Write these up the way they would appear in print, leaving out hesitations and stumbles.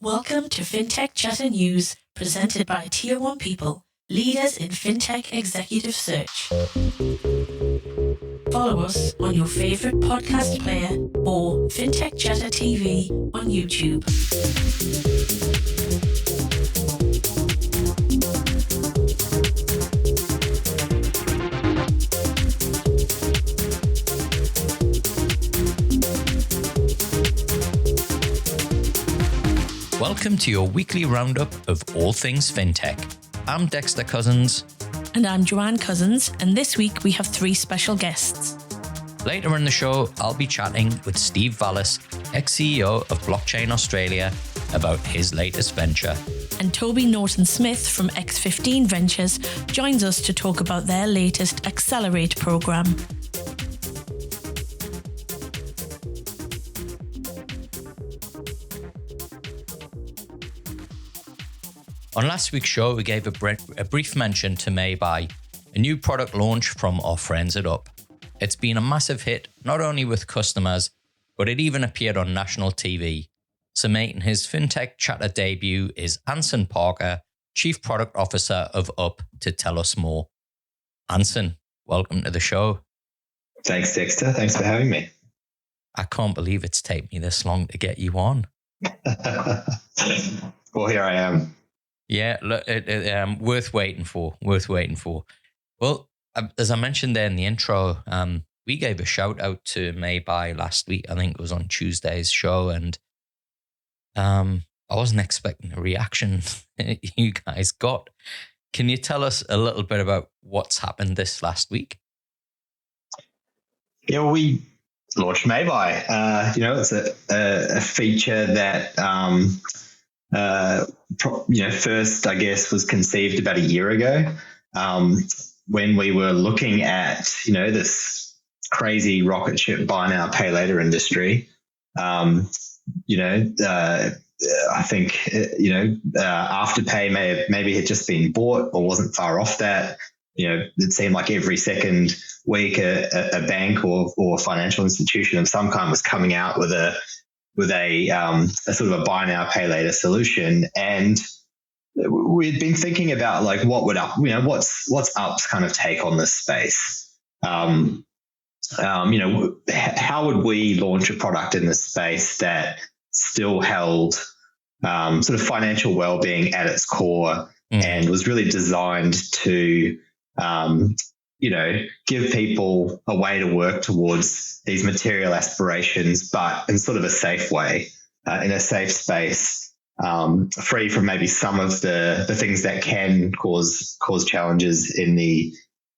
Welcome to Fintech Chatter News, presented by Tier 1 People, leaders in Fintech executive search. Follow us on your favorite podcast player or Fintech Chatter TV on YouTube. Welcome to your weekly roundup of all things fintech. I'm Dexter Cousins. And I'm Joanne Cousins, and this week we have three special guests. Later in the show, I'll be chatting with Steve Vallas, ex-CEO of Blockchain Australia, about his latest venture. And Toby Norton-Smith from X15 Ventures joins us to talk about their latest Xccelerate program. On last week's show, we gave a brief mention to MayBuy, a new product launch from our friends at Up. It's been a massive hit, not only with customers, but it even appeared on national TV. So making his fintech chatter debut is Anson Parker, Chief Product Officer of Up, to tell us more. Anson, welcome to the show. Thanks, Dexter. Thanks for having me. I can't believe it's taken me this long to get you on. Well, here I am. Yeah, look, worth waiting for. Well, as I mentioned there in the intro, we gave a shout out to MayBuy last week. I think it was on Tuesday's show, and I wasn't expecting the reaction you guys got. Can you tell us a little bit about what's happened this last week? Yeah, well, we launched MayBuy. It's a feature that first, I guess, was conceived about a year ago when we were looking at, this crazy rocket ship buy now, pay later industry. I think, Afterpay maybe had just been bought or wasn't far off that. It seemed like every second week a bank or financial institution of some kind was coming out with a sort of a buy now, pay later solution. And we'd been thinking about what's Up's kind of take on this space. How would we launch a product in this space that still held sort of financial well-being at its core and was really designed to, give people a way to work towards these material aspirations, but in sort of a safe way, in a safe space, free from maybe some of the things that can cause challenges in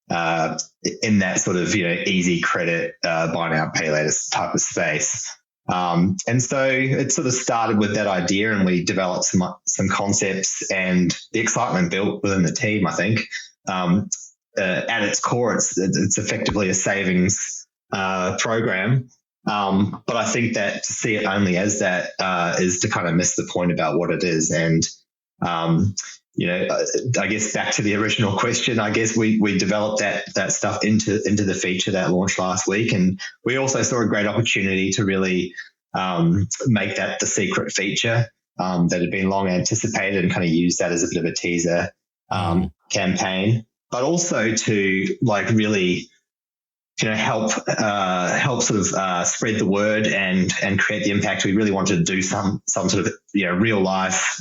that sort of easy credit buy now pay later type of space. And so it sort of started with that idea, and we developed some concepts, and the excitement built within the team, I think. At its core, it's effectively a savings program. But I think that to see it only as that is to kind of miss the point about what it is. And, I guess back to the original question, I guess we developed that stuff into the feature that launched last week. And we also saw a great opportunity to really make that the secret feature that had been long anticipated, and kind of use that as a bit of a teaser campaign. But also to really, help sort of spread the word and create the impact. We really wanted to do some sort of real life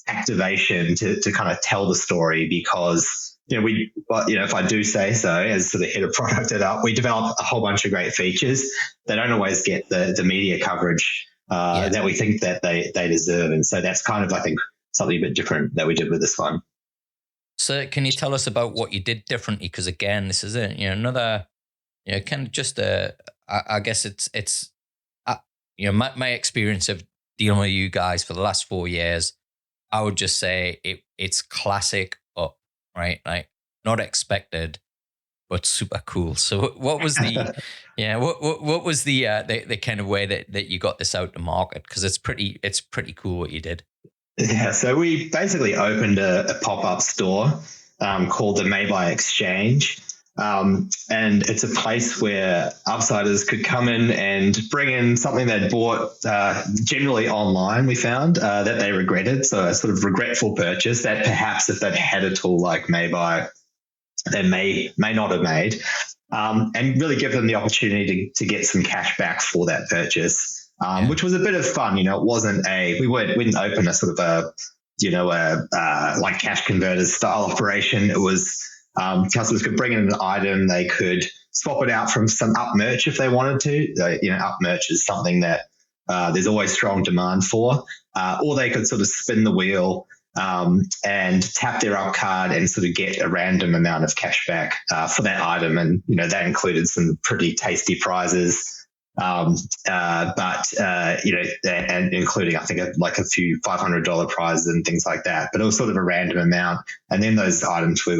activation to kind of tell the story, because if I do say so, as sort of head of product at Up, we develop a whole bunch of great features that don't always get the media coverage that we think that they deserve, and so that's kind of, I think, something a bit different that we did with this one. So can you tell us about what you did differently? Because again, this is another, kind of just I guess it's my experience of dealing with you guys for the last 4 years, I would just say it's classic Up, right? Like, not expected, but super cool. So what was the, what was the kind of way that you got this out to market? Because it's pretty cool what you did. Yeah, so we basically opened a pop-up store called the MayBuy Exchange. And it's a place where outsiders could come in and bring in something they'd bought generally online, we found, that they regretted. So a sort of regretful purchase that perhaps if they'd had a tool like MayBuy, they may not have made, and really give them the opportunity to get some cash back for that purchase, which was a bit of fun. It wasn't we didn't open a sort of like cash converters style operation. It was customers could bring in an item, they could swap it out from some up merch if they wanted to. Up merch is something that there's always strong demand for, or they could sort of spin the wheel and tap their up card and sort of get a random amount of cash back for that item. And, that included some pretty tasty prizes. And including, I think, like a few $500 prizes and things like that. But it was sort of a random amount. And then those items we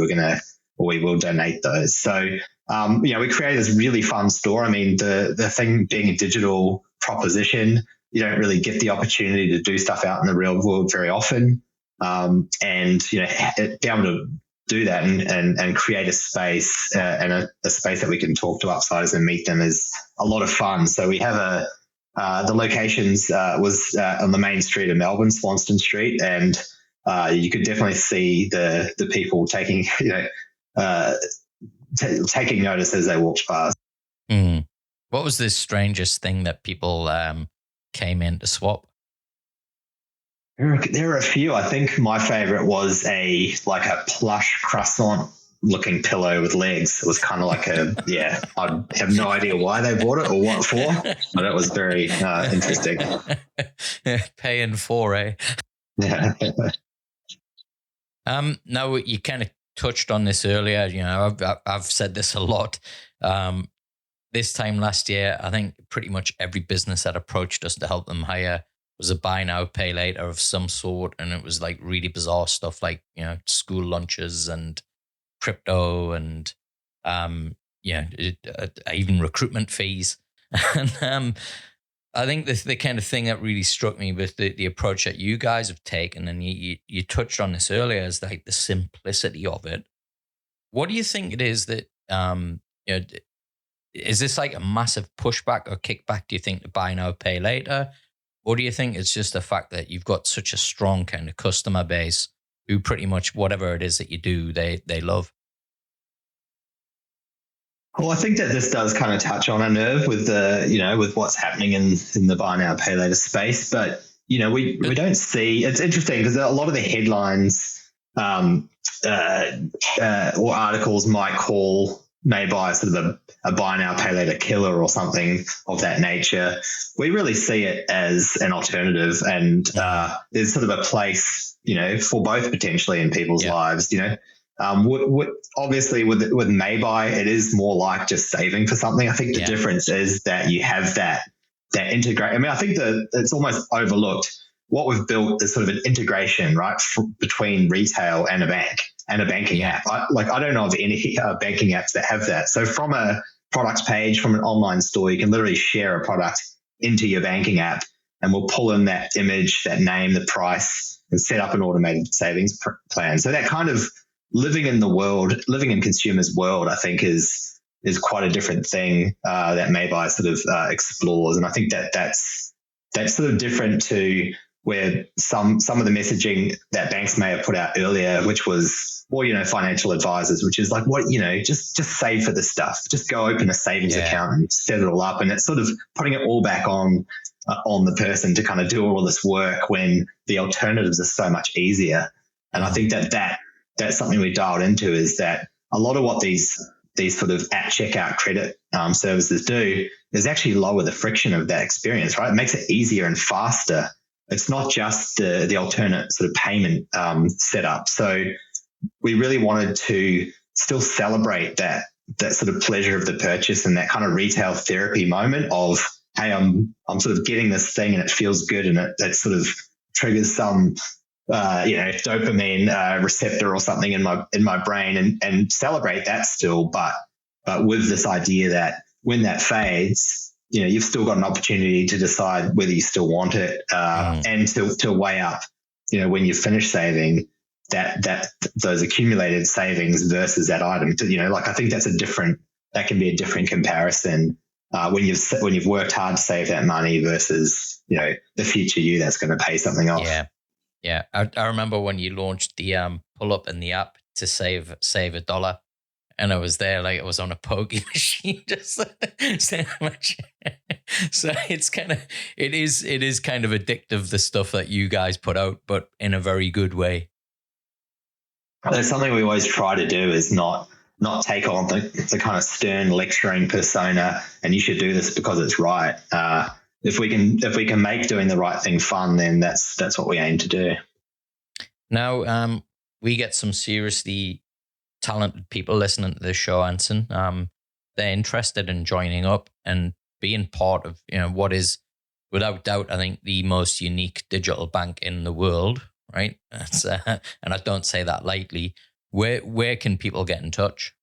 will donate those. So, we created this really fun store. I mean, the thing being a digital proposition, you don't really get the opportunity to do stuff out in the real world very often. And, be able to do that and create a space and a space that we can talk to outsiders and meet them is a lot of fun. So we have the locations was on the main street of Melbourne, Swanston Street, and you could definitely see the people taking taking notice as they walked past. Mm. What was the strangest thing that people came in to swap? There are a few. I think my favorite was a plush croissant looking pillow with legs. It was kind of like I have no idea why they bought it or what for, but it was very interesting. Paying for, eh? Yeah. No, you kind of touched on this earlier. I've said this a lot. This time last year, I think pretty much every business that approached us to help them hire was a buy now, pay later of some sort. And it was like really bizarre stuff like, school lunches and crypto and, even recruitment fees. And I think the kind of thing that really struck me with the approach that you guys have taken, and you touched on this earlier, is like the simplicity of it. What do you think it is that, is this like a massive pushback or kickback, do you think, to buy now, pay later? Or do you think it's just the fact that you've got such a strong kind of customer base who pretty much whatever it is that you do, they love? Well, I think that this does kind of touch on a nerve with with what's happening in the buy now, pay later space. But, we don't see, it's interesting because a lot of the headlines or articles might call MayBuy sort of a buy now, pay later killer or something of that nature. We really see it as an alternative, and there's sort of a place, for both potentially in people's lives. Obviously with MayBuy, it is more like just saving for something. I think the difference is that you have that integrate. I mean, I think that it's almost overlooked. What we've built is sort of an integration, right, between retail and a bank and a banking app. I don't know of any banking apps that have that. So from a products page, from an online store, you can literally share a product into your banking app, and we'll pull in that image, that name, the price, and set up an automated savings plan. So that kind of living in consumers' world, I think is quite a different thing that MayBuy sort of explores. And I think that's sort of different to where some of the messaging that banks may have put out earlier, which was, financial advisors, which is like, just save for this stuff. Just go open a savings account and set it all up. And it's sort of putting it all back on the person to kind of do all of this work when the alternatives are so much easier. And I think that's something we dialed into, is that a lot of what these sort of at checkout credit services do is actually lower the friction of that experience, right? It makes it easier and faster. It's not just the alternate sort of payment setup. So we really wanted to still celebrate that sort of pleasure of the purchase and that kind of retail therapy moment of, hey, I'm sort of getting this thing and it feels good, and it sort of triggers some dopamine receptor or something in my brain, and celebrate that still, but with this idea that when that fades, you've still got an opportunity to decide whether you still want it, and to weigh up, when you finish saving, those accumulated savings versus that item. I think that can be a different comparison when you've worked hard to save that money versus the future you that's going to pay something off. Yeah. I remember when you launched the pull up in the app to save $1, and I was there like I was on a pokey machine, just so much. So it is kind of addictive, the stuff that you guys put out, but in a very good way. There's something we always try to do is not take on the kind of stern lecturing persona, and you should do this because it's right. If we can make doing the right thing fun, then that's what we aim to do. Now, we get some seriously talented people listening to this show, Anson. They're interested in joining up and being part of what is, without doubt, I think the most unique digital bank in the world. Right, and I don't say that lightly. Where can people get in touch?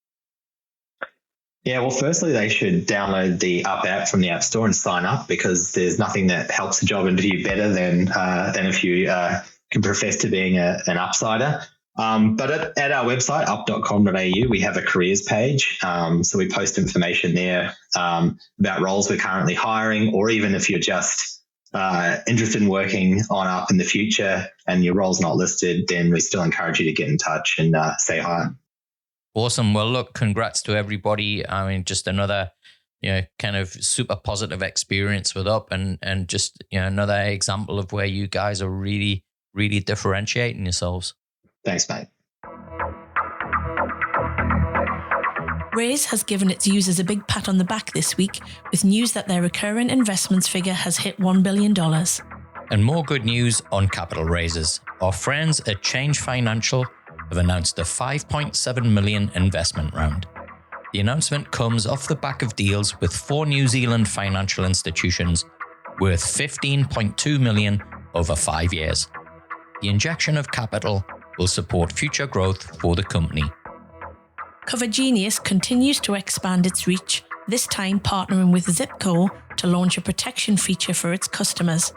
Yeah, well, firstly, they should download the Up app from the App Store and sign up, because there's nothing that helps a job interview better than if you can profess to being an upsider. But at our website, up.com.au, we have a careers page. So we post information there about roles we're currently hiring, or even if you're just interested in working on Up in the future and your role's not listed, then we still encourage you to get in touch and say hi. Awesome. Well, look, congrats to everybody. I mean, just another, kind of super positive experience with Up, and just, another example of where you guys are really, really differentiating yourselves. Thanks, mate. Raiz has given its users a big pat on the back this week with news that their recurring investments figure has hit $1 billion. And more good news on capital raises. Our friends at Change Financial have announced a $5.7 million investment round. The announcement comes off the back of deals with 4 New Zealand financial institutions worth $15.2 million over 5 years. The injection of capital will support future growth for the company. Cover Genius continues to expand its reach, this time partnering with Zipco to launch a protection feature for its customers.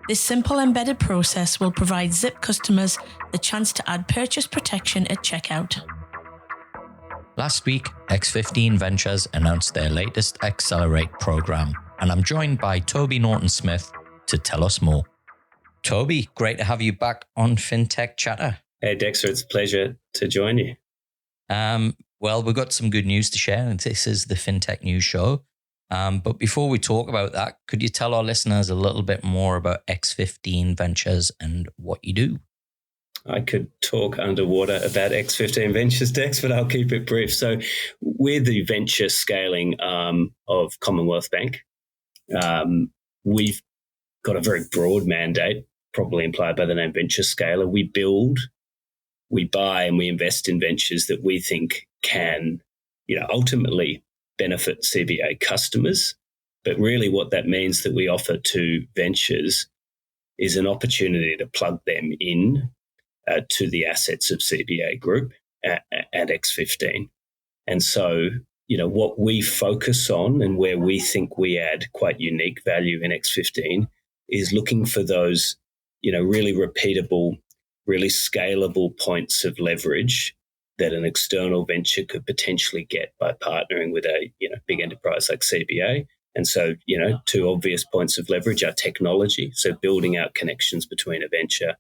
This simple embedded process will provide Zip customers the chance to add purchase protection at checkout. Last week, X15 Ventures announced their latest Xccelerate program, and I'm joined by Toby Norton-Smith to tell us more. Toby, great to have you back on Fintech Chatter. Hey, Dexter, it's a pleasure to join you. Well, we've got some good news to share, and this is the Fintech News Show. But before we talk about that, could you tell our listeners a little bit more about X15 Ventures and what you do? I could talk underwater about X15 Ventures, Dex, but I'll keep it brief. So we're the venture scaling arm of Commonwealth Bank. We've got a very broad mandate, probably implied by the name Venture Scaler. We build, we buy, and we invest in ventures that we think can, ultimately benefit CBA customers. But really what that means that we offer to ventures is an opportunity to plug them in to the assets of CBA Group at X15. And so, what we focus on and where we think we add quite unique value in X15 is looking for those, really repeatable, really scalable points of leverage that an external venture could potentially get by partnering with a, big enterprise like CBA. And so, 2 obvious points of leverage are technology, so building out connections between a venture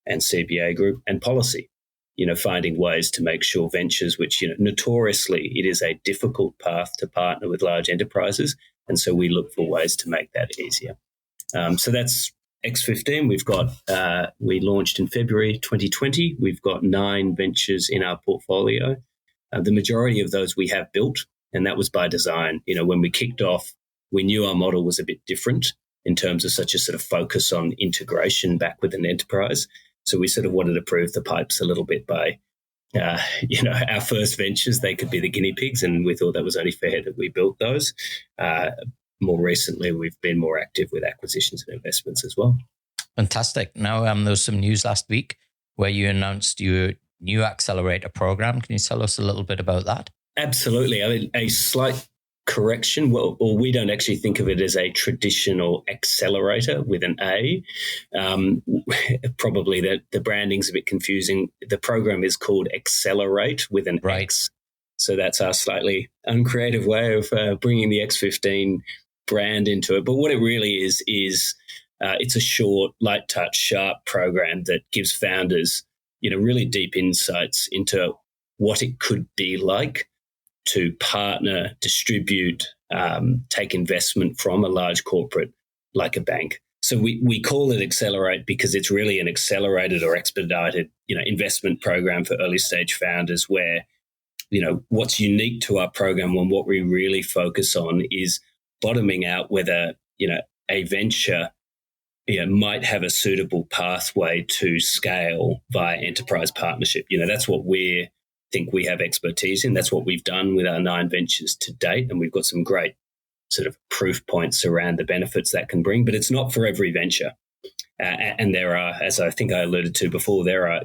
and CBA Group, and policy, finding ways to make sure ventures, which, notoriously it is a difficult path to partner with large enterprises. And so we look for ways to make that easier. So that's X15. We've got, we launched in February 2020. We've got 9 ventures in our portfolio. The majority of those we have built, and that was by design. When we kicked off, we knew our model was a bit different in terms of such a sort of focus on integration back with an enterprise. So we sort of wanted to prove the pipes a little bit by, our first ventures, they could be the guinea pigs, and we thought that was only fair that we built those. More recently, we've been more active with acquisitions and investments as well. Fantastic. Now, there was some news last week where you announced your new accelerator program. Can you tell us a little bit about that? Absolutely. I mean, a slight correction. Well, or we don't actually think of it as a traditional accelerator with an A. Probably the branding's a bit confusing. The program is called Xccelerate with an X. So that's our slightly uncreative way of bringing the X15 brand into it. But what it really is it's a short, light touch, sharp program that gives founders, really deep insights into what it could be like to partner, distribute, take investment from a large corporate like a bank. So we call it Xccelerate because it's really an accelerated or expedited, investment program for early stage founders where, what's unique to our program and what we really focus on is bottoming out whether, a venture might have a suitable pathway to scale via enterprise partnership. That's what we think we have expertise in. That's what we've done with our 9 ventures to date. And we've got some great sort of proof points around the benefits that can bring, but it's not for every venture. And there are, as I think I alluded to before, there are,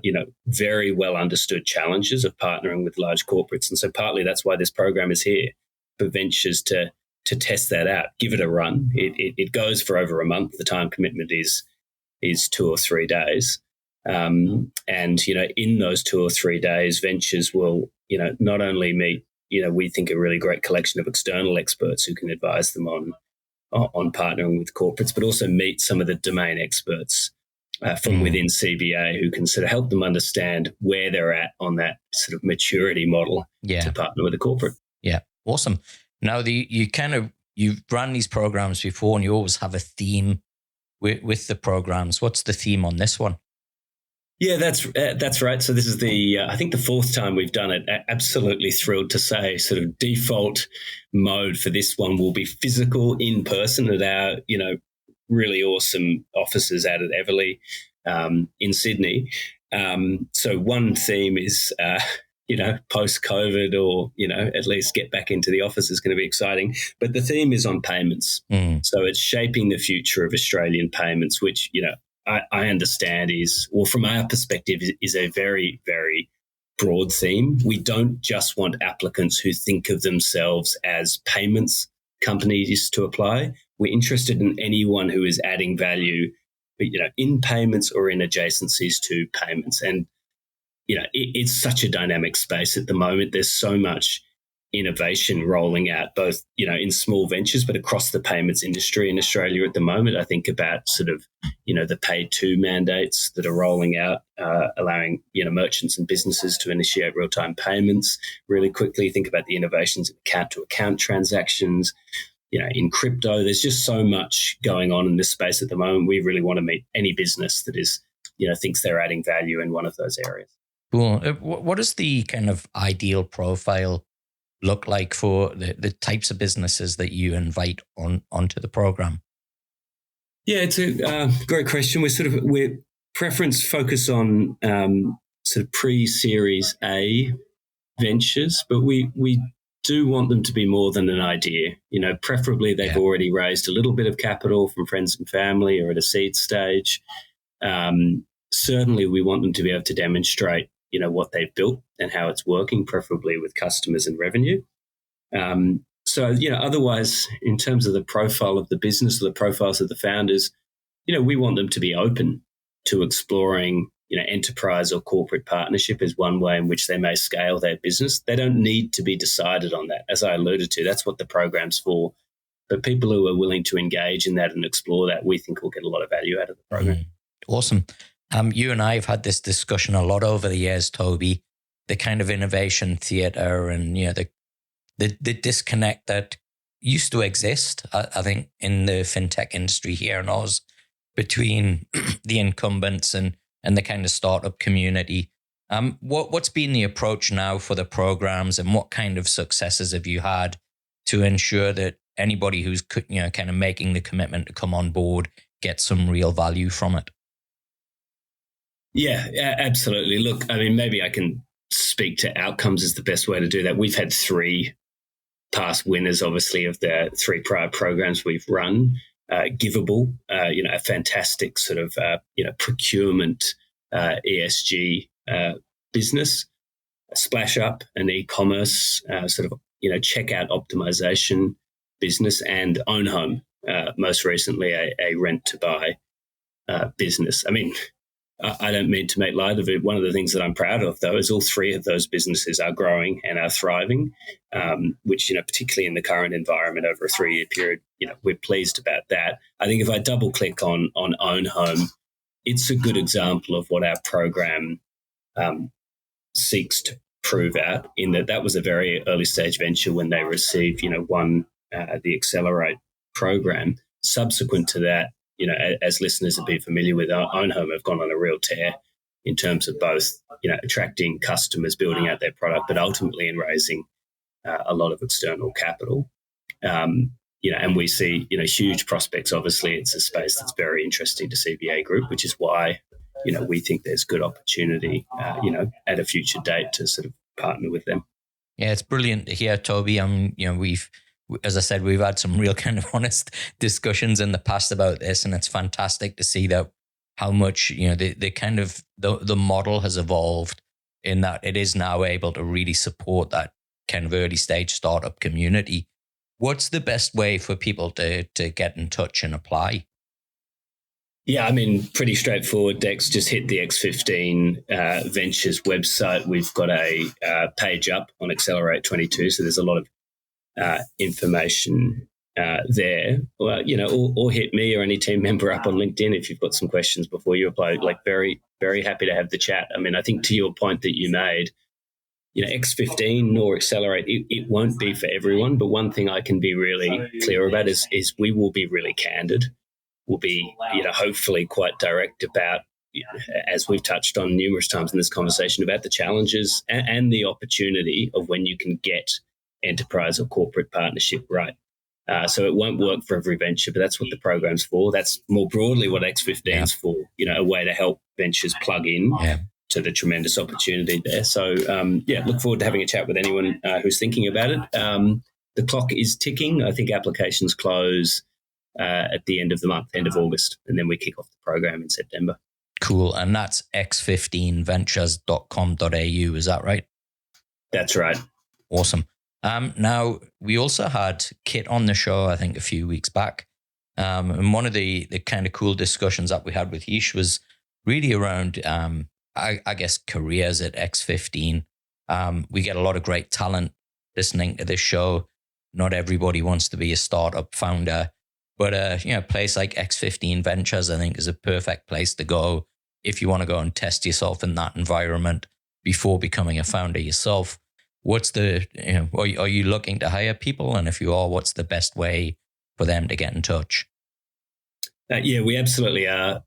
very well understood challenges of partnering with large corporates. And so partly that's why this program is here, for ventures to test that out, give it a run. It goes for over a month. The time commitment is 2 or 3 days. And, in those 2 or 3 days, ventures will, not only meet, we think a really great collection of external experts who can advise them on partnering with corporates, but also meet some of the domain experts from within CBA who can sort of help them understand where they're at on that sort of maturity model to partner with a corporate. Yeah, awesome. Now, you've run these programs before and you always have a theme with the programs. What's the theme on this one? Yeah, that's right. So this is I think the 4th time we've done it. Absolutely thrilled to say sort of default mode for this one will be physical in person at our, really awesome offices out at Everleigh in Sydney. So one theme is, post-COVID or, at least get back into the office is going to be exciting. But the theme is on payments. So it's shaping the future of Australian payments, which, I understand from our perspective, is a very, very broad theme. We don't just want applicants who think of themselves as payments companies to apply. We're interested in anyone who is adding value, in payments or in adjacencies to payments. And, it's such a dynamic space at the moment. There's so much innovation rolling out, both, in small ventures, but across the payments industry in Australia at the moment. I think about sort of, the pay to mandates that are rolling out, allowing, merchants and businesses to initiate real-time payments really quickly. Think about the innovations in account-to-account transactions, in crypto. There's just so much going on in this space at the moment. We really want to meet any business that is, thinks they're adding value in one of those areas. Cool. What is the kind of ideal profile look like for the types of businesses that you invite onto the program? Yeah, it's a great question. We're preference focus on sort of pre-Series A ventures, but we do want them to be more than an idea. Preferably they've already raised a little bit of capital from friends and family or at a seed stage. Certainly we want them to be able to demonstrate what they've built and how it's working, preferably with customers and revenue. So, otherwise, in terms of the profile of the business or the profiles of the founders, we want them to be open to exploring, enterprise or corporate partnership as one way in which they may scale their business. They don't need to be decided on that. As I alluded to, that's what the program's for. But people who are willing to engage in that and explore that, we think will get a lot of value out of the program. Awesome. You and I have had this discussion a lot over the years, Toby, the kind of innovation theater and, the disconnect that used to exist, I think, in the fintech industry here in Oz between the incumbents and the kind of startup community. What's been the approach now for the programs and what kind of successes have you had to ensure that anybody who's, kind of making the commitment to come on board gets some real value from it? Yeah, absolutely. Look, I mean, maybe I can speak to outcomes is the best way to do that. We've had 3 past winners, obviously, of the 3 prior programs we've run. Giveable, a fantastic sort of, procurement ESG business. Splash Up, an e-commerce sort of checkout optimization business, and own home, most recently a rent to buy business. I mean, I don't mean to make light of it. One of the things that I'm proud of, though, is all three of those businesses are growing and are thriving, which, particularly in the current environment over a 3-year period, we're pleased about that. I think if I double click on own home, it's a good example of what our program seeks to prove out, in that was a very early stage venture when they received, won the Xccelerate program. Subsequent to that, as listeners have been familiar with, own home have gone on a real tear in terms of both, attracting customers, building out their product, but ultimately in raising a lot of external capital. And we see, huge prospects. Obviously, it's a space that's very interesting to CBA Group, which is why, we think there's good opportunity, at a future date to sort of partner with them. Yeah, it's brilliant to hear, Toby. As I said, we've had some real kind of honest discussions in the past about this, and it's fantastic to see that how much, the model has evolved in that it is now able to really support that kind of early stage startup community. What's the best way for people to get in touch and apply? Yeah, I mean, pretty straightforward, Dex. Just hit the X15 Ventures website. We've got a page up on Xccelerate 22, so there's a lot of information there. Well, or hit me or any team member up on LinkedIn if you've got some questions before you apply. Like, very, very happy to have the chat. I mean, I think to your point that you made, X15 nor Xccelerate, it won't be for everyone. But one thing I can be really clear about is we will be really candid. We'll be, hopefully quite direct about, as we've touched on numerous times in this conversation, about the challenges and the opportunity of when you can get enterprise or corporate partnership right. So it won't work for every venture, but that's what the program's for. That's more broadly what X15 is for, a way to help ventures plug in to the tremendous opportunity there. So, look forward to having a chat with anyone who's thinking about it. The clock is ticking. I think applications close at the end of the month, end of August, and then we kick off the program in September. Cool. And that's x15ventures.com.au, is that right? That's right. Awesome. Now, we also had Kit on the show, I think, a few weeks back. And one of the kind of cool discussions that we had with Yish was really around, I guess, careers at X15. We get a lot of great talent listening to this show. Not everybody wants to be a startup founder, but a place like X15 Ventures, I think, is a perfect place to go if you want to go and test yourself in that environment before becoming a founder yourself. What's are you looking to hire people? And if you are, what's the best way for them to get in touch? We absolutely are,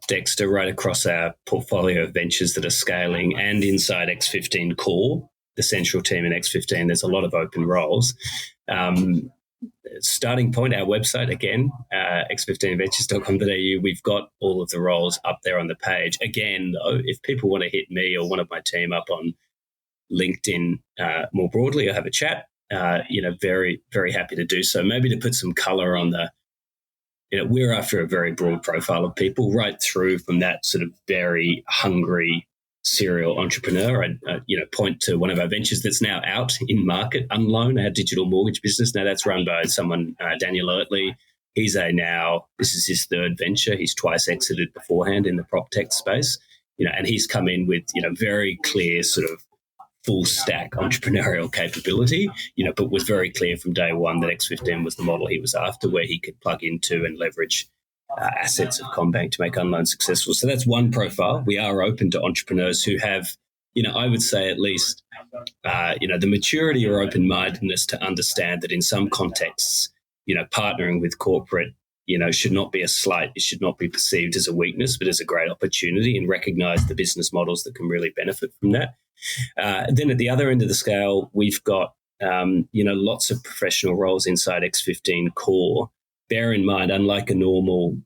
Dexter, right across our portfolio of ventures that are scaling and inside X15 Core, the central team in X15. There's a lot of open roles. Starting point, our website, again, x15ventures.com.au, we've got all of the roles up there on the page. Again, though, if people want to hit me or one of my team up on LinkedIn more broadly or have a chat, very, very happy to do so. Maybe to put some color on we're after a very broad profile of people, right through from that sort of very hungry serial entrepreneur. I point to one of our ventures that's now out in market, Unloan, our digital mortgage business. Now that's run by someone, Daniel Ertley. This is his third venture. He's twice exited beforehand in the prop tech space, and he's come in with, very clear sort of full stack entrepreneurial capability, but was very clear from day one that X15 was the model he was after, where he could plug into and leverage assets of CommBank to make Unloan successful. So that's one profile. We are open to entrepreneurs who have, I would say at least, the maturity or open-mindedness to understand that in some contexts, partnering with corporate, should not be a slight. It should not be perceived as a weakness, but as a great opportunity, and recognize the business models that can really benefit from that. Then at the other end of the scale, we've got, lots of professional roles inside X15 Core. Bear in mind, unlike a normal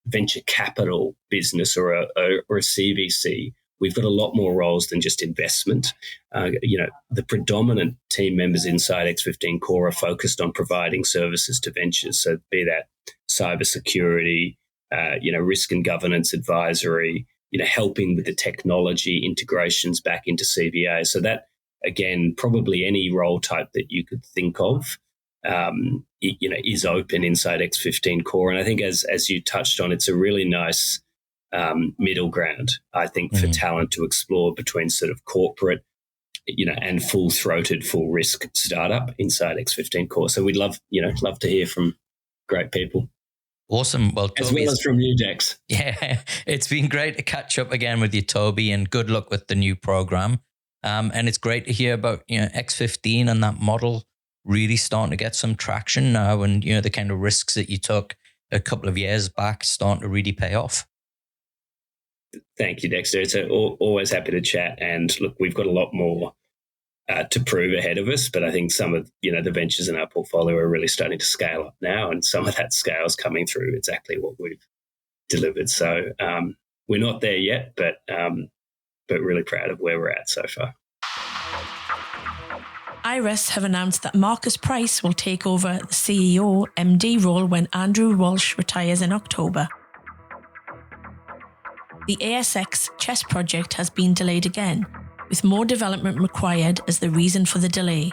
venture capital business or a CVC, we've got a lot more roles than just investment. The predominant team members inside X15 Core are focused on providing services to ventures. So be that cybersecurity, risk and governance advisory, helping with the technology integrations back into CVA. So that again, probably any role type that you could think of, is open inside X15 Core. And I think as you touched on, it's a really nice middle ground, I think, for talent to explore between sort of corporate, and full-throated, full-risk startup inside X15 Core. So we'd love to hear from great people. Awesome. Well, as well as from you, Dex. Yeah, it's been great to catch up again with you, Toby, and good luck with the new program. And it's great to hear about X15 and that model really starting to get some traction now, and the kind of risks that you took a couple of years back starting to really pay off. Thank you, Dexter. It's always happy to chat. And look, we've got a lot more to prove ahead of us, but I think some of the ventures in our portfolio are really starting to scale up now, and some of that scale is coming through exactly what we've delivered. So we're not there yet, but really proud of where we're at so far. Iris have announced that Marcus Price will take over the CEO MD role when Andrew Walsh retires in October. The ASX chess project has been delayed again, with more development required as the reason for the delay.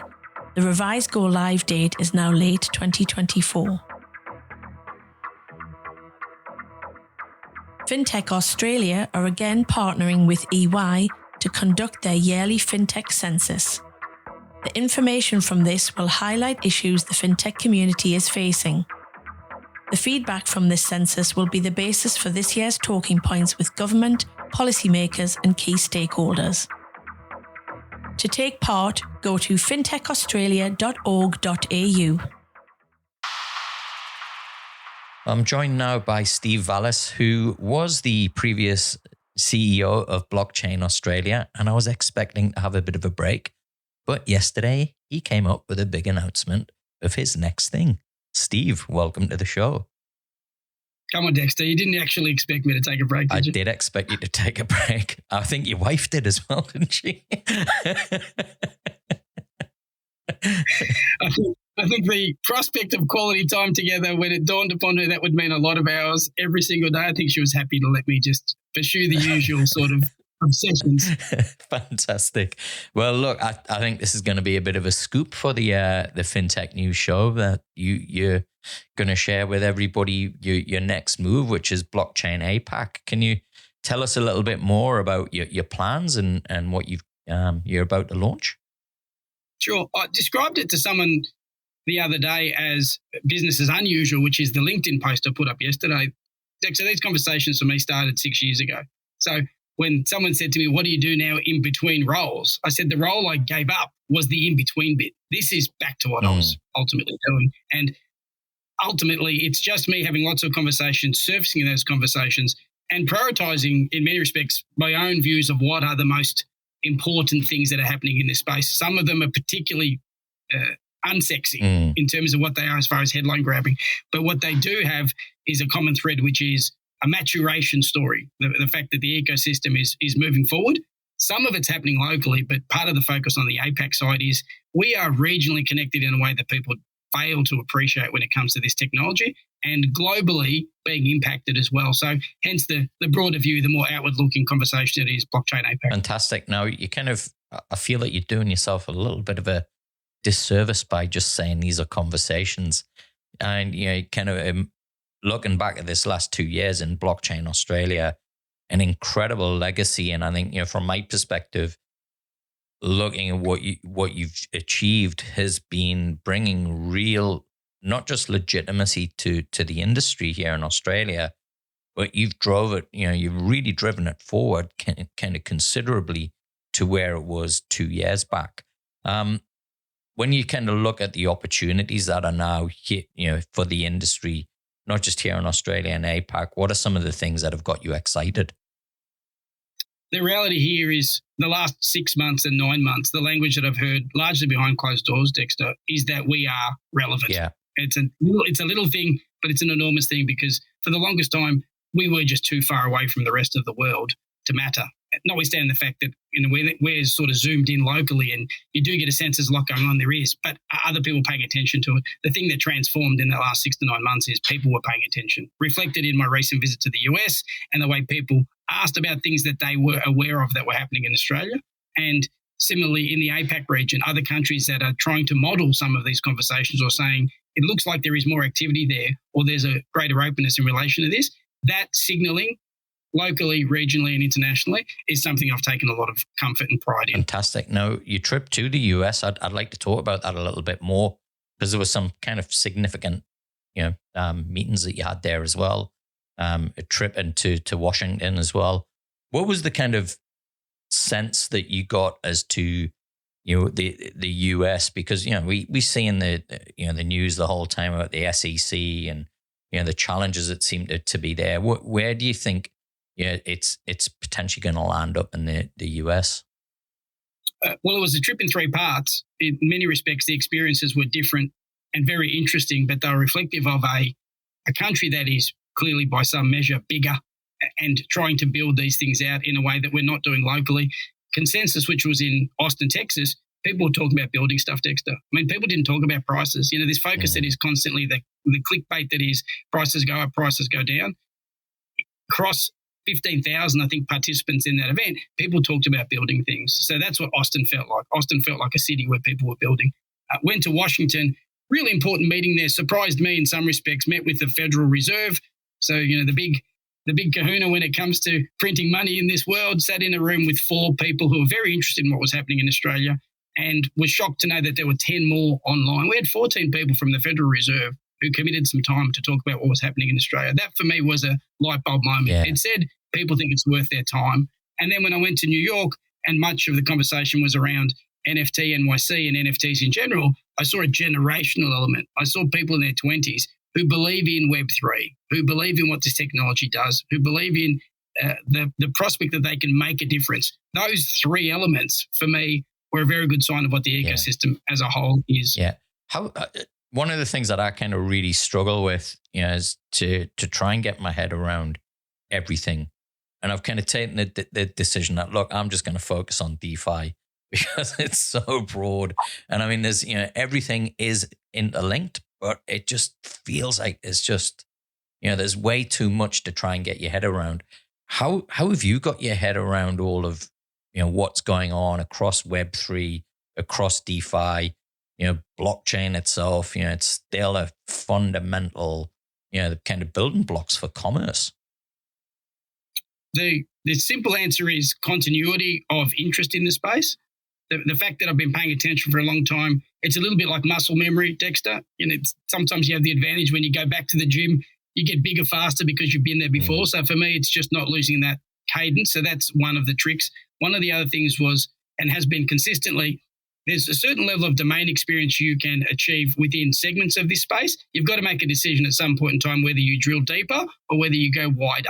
The revised go-live date is now late 2024. Fintech Australia are again partnering with EY to conduct their yearly Fintech census. The information from this will highlight issues the Fintech community is facing. The feedback from this census will be the basis for this year's talking points with government, policymakers and key stakeholders. To take part, go to fintechaustralia.org.au. I'm joined now by Steve Vallas, who was the previous CEO of Blockchain Australia, and I was expecting to have a bit of a break. But yesterday, he came up with a big announcement of his next thing. Steve, welcome to the show. Come on, Dexter. You didn't actually expect me to take a break, did you? I did expect you to take a break. I think your wife did as well, didn't she? I think the prospect of quality time together, when it dawned upon her that would mean a lot of hours every single day, I think she was happy to let me just pursue the usual sort of obsessions. Fantastic. Well, look, I think this is going to be a bit of a scoop for the FinTech News Show that you're going to share with everybody your next move, which is Blockchain APAC. Can you tell us a little bit more about your plans and what you're about to launch? Sure. I described it to someone the other day as business as unusual, which is the LinkedIn post I put up yesterday. So these conversations for me started 6 years ago. So when someone said to me, what do you do now in between roles? I said the role I gave up was the in-between bit. This is back to what I was ultimately doing. And ultimately, it's just me having lots of conversations, surfacing those conversations, and prioritizing, in many respects, my own views of what are the most important things that are happening in this space. Some of them are particularly unsexy in terms of what they are as far as headline grabbing. But what they do have is a common thread, which is a maturation story, the fact that the ecosystem is moving forward. Some of it's happening locally, but part of the focus on the APAC side is we are regionally connected in a way that people fail to appreciate when it comes to this technology, and globally being impacted as well. So hence the broader view, the more outward-looking conversation it is Blockchain APAC. Fantastic. Now, I feel like you're doing yourself a little bit of a disservice by just saying these are conversations. And, looking back at this last 2 years in Blockchain Australia, an incredible legacy. And I think, from my perspective, looking at what you've achieved has been bringing real, not just legitimacy to the industry here in Australia, but you've really driven it forward kind of considerably to where it was 2 years back. When you kind of look at the opportunities that are now here, for the industry, not just here in Australia and APAC, what are some of the things that have got you excited? The reality here is the last 6 months and 9 months, the language that I've heard largely behind closed doors, Dexter, is that we are relevant. Yeah. It's a little thing, but it's an enormous thing because for the longest time, we were just too far away from the rest of the world to matter. Notwithstanding the fact that we're sort of zoomed in locally and you do get a sense there's a lot going on, there is, but are other people paying attention to it? The thing that transformed in the last 6 to 9 months is people were paying attention, reflected in my recent visit to the US and the way people asked about things that they were aware of that were happening in Australia. And similarly in the APAC region, other countries that are trying to model some of these conversations or saying it looks like there is more activity there or there's a greater openness in relation to this, that signalling locally, regionally and internationally is something I've taken a lot of comfort and pride in. Fantastic. Now, your trip to the US, I'd like to talk about that a little bit more because there was some kind of significant meetings that you had there as well. A trip into Washington as well. What was the kind of sense that you got as to the US? Because we see in the the news the whole time about the SEC and the challenges that seem to be there. Where do you think it's potentially going to land up in the US? Well, it was a trip in 3 parts. In many respects, the experiences were different and very interesting, but they were reflective of a country that is clearly by some measure bigger and trying to build these things out in a way that we're not doing locally. Consensus, which was in Austin, Texas, people were talking about building stuff, Dexter. I mean, people didn't talk about prices. This focus that is constantly the clickbait that is prices go up, prices go down. Across 15,000, I think, participants in that event, people talked about building things. So that's what Austin felt like. Austin felt like a city where people were building. Went to Washington, really important meeting there, surprised me in some respects, met with the Federal Reserve. So, the big kahuna when it comes to printing money in this world, sat in a room with 4 people who were very interested in what was happening in Australia and was shocked to know that there were 10 more online. We had 14 people from the Federal Reserve who committed some time to talk about what was happening in Australia. That for me was a light bulb moment. Yeah. It said people think it's worth their time. And then when I went to New York and much of the conversation was around NFT, NYC and NFTs in general, I saw a generational element. I saw people in their 20s who believe in Web3, who believe in what this technology does, who believe in the prospect that they can make a difference. Those 3 elements for me were a very good sign of what the ecosystem as a whole is. Yeah. One of the things that I kind of really struggle with, is to try and get my head around everything. And I've kind of taken the decision that, look, I'm just going to focus on DeFi because it's so broad. And I mean, there's, everything is interlinked, but it just feels like it's just, there's way too much to try and get your head around. How have you got your head around all of, what's going on across Web3, across DeFi, blockchain itself? It's still a fundamental, kind of building blocks for commerce. The simple answer is continuity of interest in the space. The fact that I've been paying attention for a long time, it's a little bit like muscle memory, Dexter. Sometimes you have the advantage when you go back to the gym, you get bigger faster because you've been there before. So for me, it's just not losing that cadence. So that's one of the tricks. One of the other things was, and has been consistently, there's a certain level of domain experience you can achieve within segments of this space. You've got to make a decision at some point in time whether you drill deeper or whether you go wider.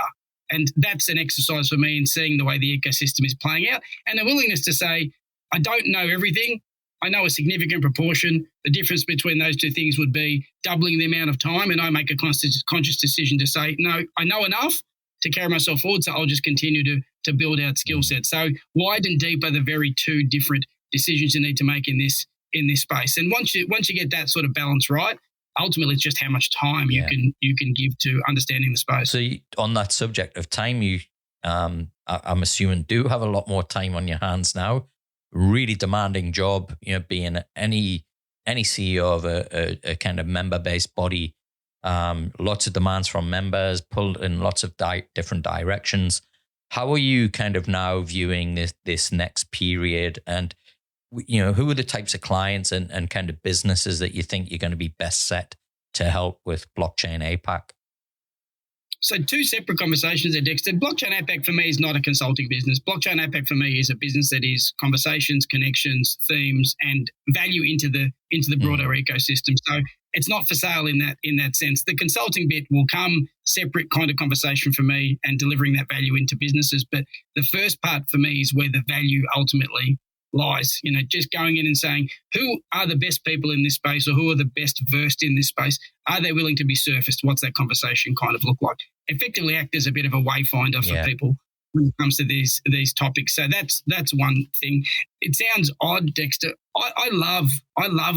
And that's an exercise for me in seeing the way the ecosystem is playing out and the willingness to say, I don't know everything. I know a significant proportion. The difference between those 2 things would be doubling the amount of time, and I make a conscious decision to say, no, I know enough to carry myself forward, so I'll just continue to build out skill sets. So wide and deep are the very 2 different decisions you need to make in this space. And once you get that sort of balance right, ultimately it's just how much time you can give to understanding the space. So on that subject of time, you I'm assuming do have a lot more time on your hands now. Really demanding job, being any CEO of a kind of member-based body. Lots of demands from members, pulled in lots of different directions. How are you kind of now viewing this next period? And who are the types of clients and kind of businesses that you think you're going to be best set to help with blockchain APAC? So 2 separate conversations there, Dexter. Blockchain APAC for me is not a consulting business. Blockchain APAC for me is a business that is conversations, connections, themes, and value into the broader ecosystem. So it's not for sale in that sense. The consulting bit will come separate kind of conversation for me and delivering that value into businesses. But the first part for me is where the value ultimately lies. Just going in and saying, who are the best people in this space or who are the best versed in this space? Are they willing to be surfaced? What's that conversation kind of look like? Effectively act as a bit of a wayfinder for people when it comes to these topics. So that's one thing. It sounds odd, Dexter. I love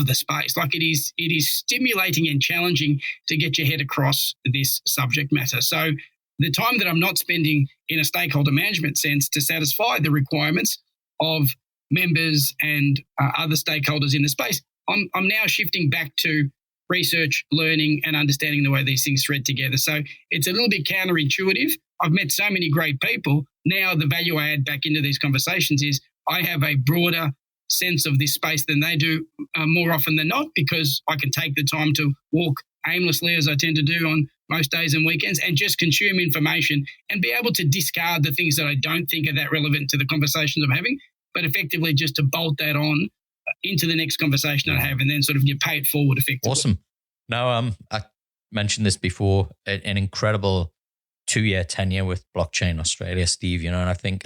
the space. Like it is stimulating and challenging to get your head across this subject matter. So the time that I'm not spending in a stakeholder management sense to satisfy the requirements of members and other stakeholders in the space, I'm now shifting back to research, learning, and understanding the way these things thread together. So it's a little bit counterintuitive. I've met so many great people. Now the value I add back into these conversations is I have a broader sense of this space than they do more often than not, because I can take the time to walk aimlessly, as I tend to do on most days and weekends, and just consume information and be able to discard the things that I don't think are that relevant to the conversations I'm having, but effectively just to bolt that on into the next conversation I have and then sort of pay it forward effectively. Awesome. Now, I mentioned this before, an incredible 2-year tenure with Blockchain Australia, Steve, and I think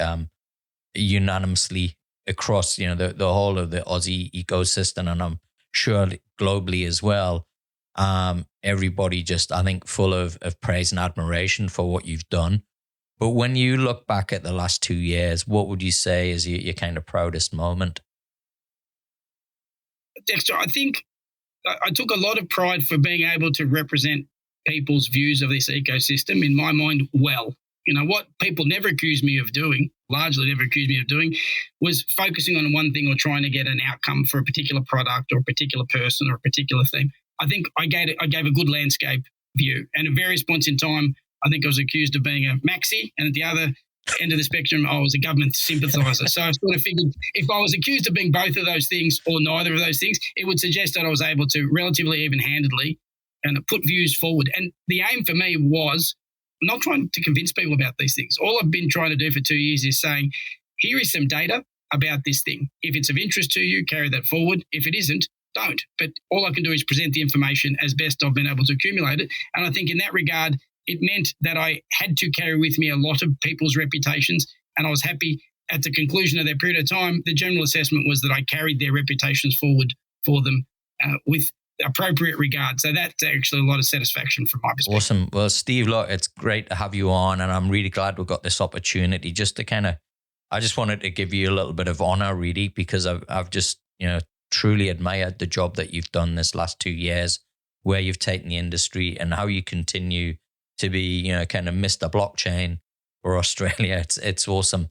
unanimously across, the whole of the Aussie ecosystem, and I'm sure globally as well, everybody just, I think, full of praise and admiration for what you've done. But when you look back at the last 2 years, what would you say is your kind of proudest moment? Dexter, I think I took a lot of pride for being able to represent people's views of this ecosystem, in my mind, well. What people never accused me of doing, largely never accused me of doing, was focusing on one thing or trying to get an outcome for a particular product or a particular person or a particular theme. I think I gave a good landscape view. And at various points in time, I think I was accused of being a maxi, and at the other end of the spectrum, I was a government sympathiser. So I sort of figured if I was accused of being both of those things or neither of those things, it would suggest that I was able to relatively even-handedly and put views forward. And the aim for me was not trying to convince people about these things. All I've been trying to do for 2 years is saying, here is some data about this thing. If it's of interest to you, carry that forward. If it isn't, don't. But all I can do is present the information as best I've been able to accumulate it. And I think in that regard, it meant that I had to carry with me a lot of people's reputations, and I was happy at the conclusion of that period of time. The general assessment was that I carried their reputations forward for them with appropriate regard. So that's actually a lot of satisfaction from my perspective. Awesome. Well, Steve, look, it's great to have you on, and I'm really glad we got this opportunity just to I just wanted to give you a little bit of honor, really, because I've just, truly admired the job that you've done this last 2 years, where you've taken the industry and how you continue to be, kind of Mr. Blockchain for Australia. It's awesome.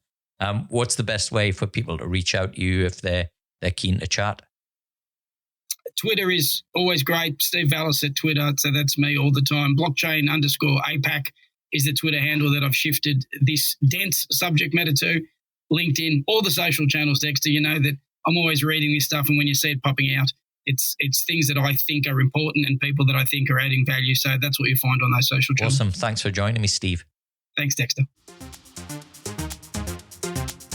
What's the best way for people to reach out to you if they're keen to chat? Twitter is always great. Steve Vallas at Twitter. So that's me all the time. Blockchain_APAC is the Twitter handle that I've shifted this dense subject matter to. LinkedIn, all the social channels, Dexter, that I'm always reading this stuff. And when you see it popping out, it's things that I think are important and people that I think are adding value. So that's what you find on those social channels. Awesome. Thanks for joining me, Steve. Thanks, Dexter.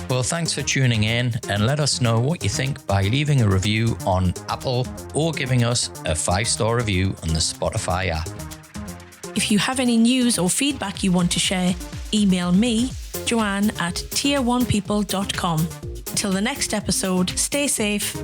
Well, thanks for tuning in, and let us know what you think by leaving a review on Apple or giving us a 5-star review on the Spotify app. If you have any news or feedback you want to share, email me, Joanne, at tier1people.com. Till the next episode, stay safe.